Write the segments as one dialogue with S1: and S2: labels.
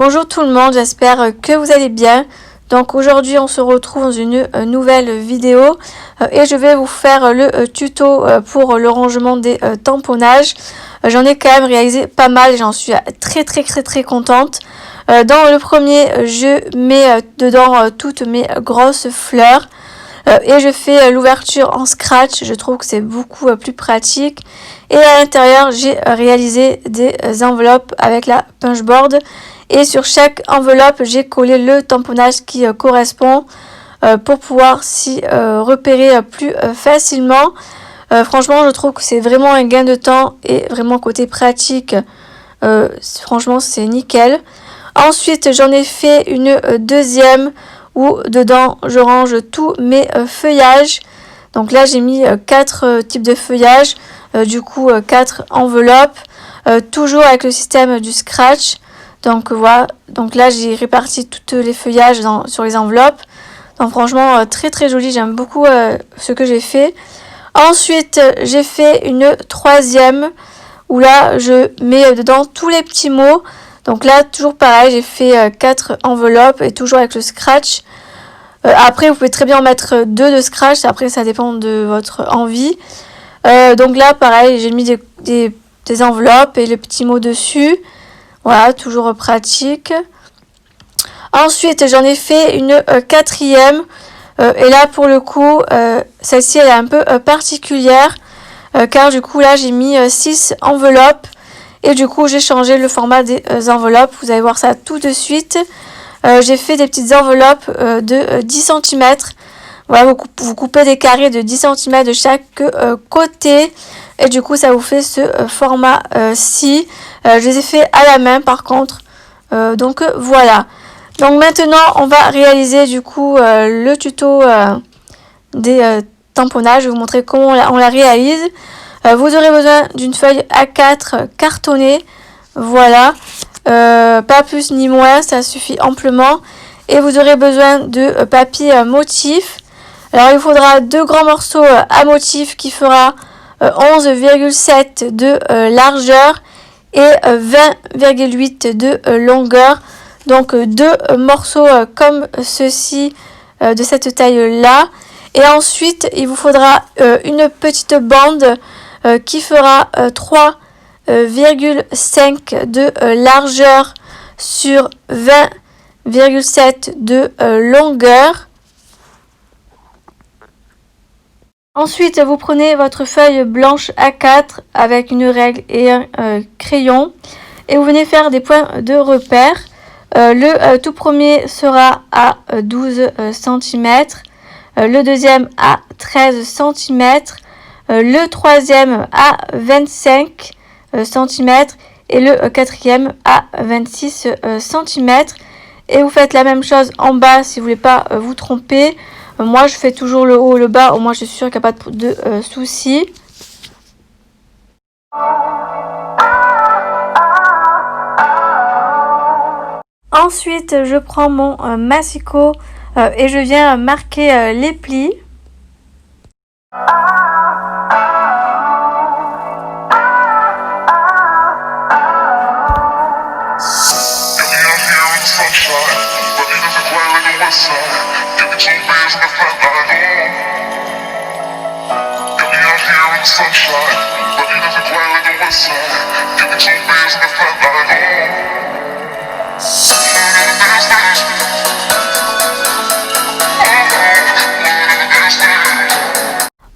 S1: Bonjour tout le monde, j'espère que vous allez bien. Donc aujourd'hui on se retrouve dans une nouvelle vidéo et je vais vous faire le tuto pour le rangement des tamponnages. J'en ai quand même réalisé pas mal et j'en suis très contente. Dans le premier, je mets dedans toutes mes grosses fleurs. Et je fais l'ouverture en scratch, je trouve que c'est beaucoup plus pratique. Et à l'intérieur, j'ai réalisé des enveloppes avec la punchboard. Et sur chaque enveloppe, j'ai collé le tamponnage qui correspond pour pouvoir s'y repérer plus facilement. Franchement, je trouve que c'est vraiment un gain de temps et vraiment côté pratique, franchement, c'est nickel. Ensuite, j'en ai fait une deuxième où dedans je range tous mes feuillages. Donc là j'ai mis 4 types de feuillages, du coup 4 enveloppes, toujours avec le système du scratch. Donc voilà, donc là j'ai réparti tous les feuillages sur les enveloppes. Donc franchement très joli, j'aime beaucoup ce que j'ai fait. Ensuite j'ai fait une troisième où là je mets dedans tous les petits mots. Donc là, toujours pareil, j'ai fait 4 enveloppes et toujours avec le scratch. Après, vous pouvez très bien en mettre 2 de scratch. Après, ça dépend de votre envie. Donc là, pareil, j'ai mis des enveloppes et le petit mot dessus. Voilà, toujours pratique. Ensuite, j'en ai fait une quatrième. Et là, pour le coup, celle-ci, elle est un peu particulière. Car du coup, là, j'ai mis 6 enveloppes. Et du coup, j'ai changé le format des enveloppes. Vous allez voir ça tout de suite. J'ai fait des petites enveloppes de 10 cm. Voilà, vous coupez des carrés de 10 cm de chaque côté. Et du coup, ça vous fait ce format-ci. Je les ai fait à la main par contre. Donc voilà. Donc maintenant, on va réaliser du coup le tuto des tamponnages. Je vais vous montrer comment on la réalise. Vous aurez besoin d'une feuille A4 cartonnée, voilà, pas plus ni moins, ça suffit amplement. Et vous aurez besoin de papier motif. Alors il faudra 2 grands morceaux à motif qui fera 11,7 de largeur et 20,8 de longueur. Donc 2 morceaux comme ceci, de cette taille là. Et ensuite il vous faudra une petite bande qui fera 3,5 de largeur sur 20,7 de longueur. Ensuite, vous prenez votre feuille blanche A4 avec une règle et un crayon et vous venez faire des points de repère. Le tout premier sera à 12 cm, le deuxième à 13 cm, le troisième à 25 cm et le quatrième à 26 cm. Et vous faites la même chose en bas si vous voulez pas vous tromper. Moi je fais toujours le haut, le bas, au moins je suis sûre qu'il n'y a pas de soucis. Ensuite je prends mon massicot et je viens marquer les plis.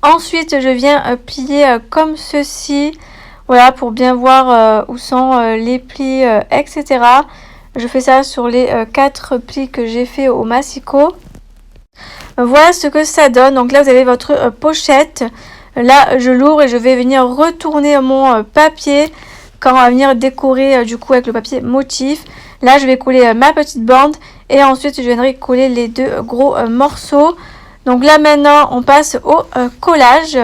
S1: Ensuite, je viens plier comme ceci, voilà, pour bien voir où sont les plis, etc. Je fais ça sur les 4 plis que j'ai fait au massicot. Voilà ce que ça donne. Donc là, vous avez votre pochette. Là, je l'ouvre et je vais venir retourner mon papier quand on va venir décorer du coup avec le papier motif. Là, je vais coller ma petite bande et ensuite, je viendrai coller les 2 gros morceaux. Donc là, maintenant, on passe au collage.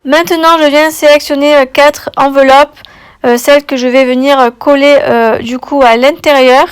S1: Maintenant, je viens sélectionner 4 enveloppes, celles que je vais venir coller du coup à l'intérieur.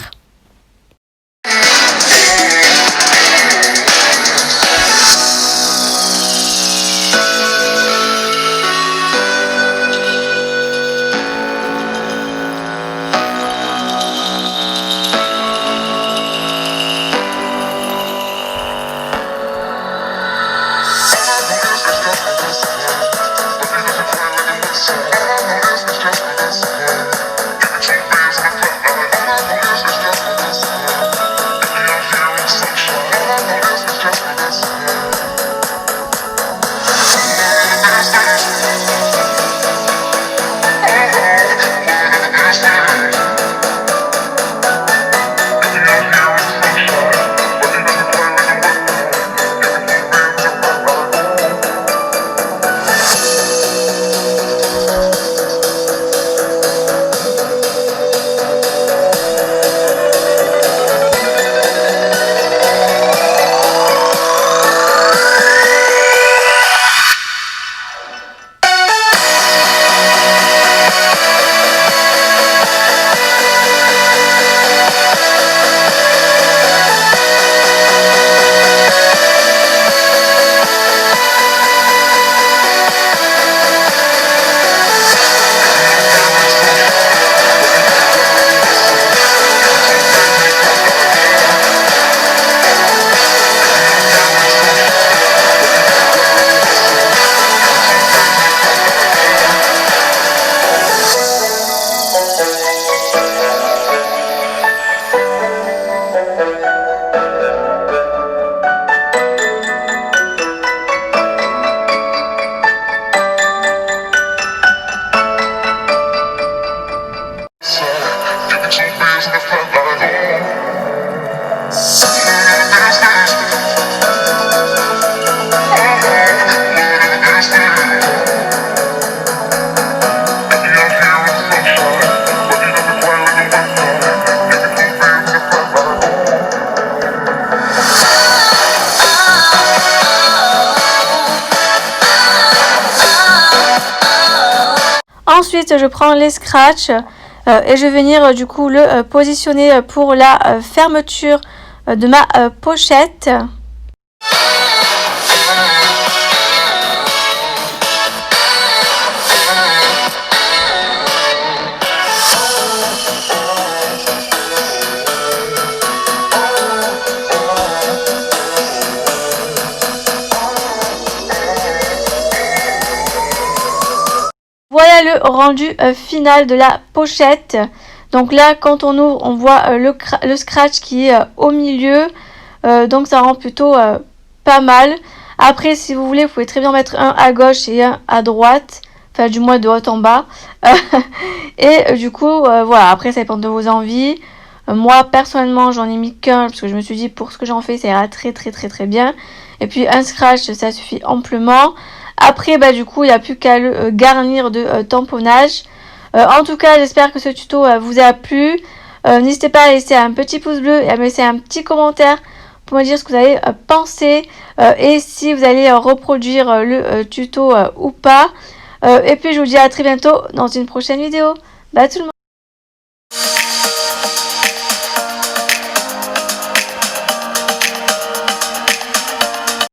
S1: Ensuite, je prends les scratchs et je vais venir du coup le positionner pour la fermeture de ma pochette. Voilà le rendu final de la pochette. Donc là, quand on ouvre, on voit le scratch qui est au milieu. Donc ça rend plutôt pas mal. Après, si vous voulez, vous pouvez très bien mettre un à gauche et un à droite. Enfin, du moins de haut en bas. Et du coup, voilà. Après, ça dépend de vos envies. Moi, personnellement, j'en ai mis qu'un. Parce que je me suis dit, pour ce que j'en fais, ça ira très bien. Et puis, un scratch, ça suffit amplement. Après, du coup, il n'y a plus qu'à le garnir de tamponnage. En tout cas, j'espère que ce tuto vous a plu. N'hésitez pas à laisser un petit pouce bleu et à me laisser un petit commentaire pour me dire ce que vous avez pensé et si vous allez reproduire le tuto ou pas. Et puis, je vous dis à très bientôt dans une prochaine vidéo. Bye tout le monde!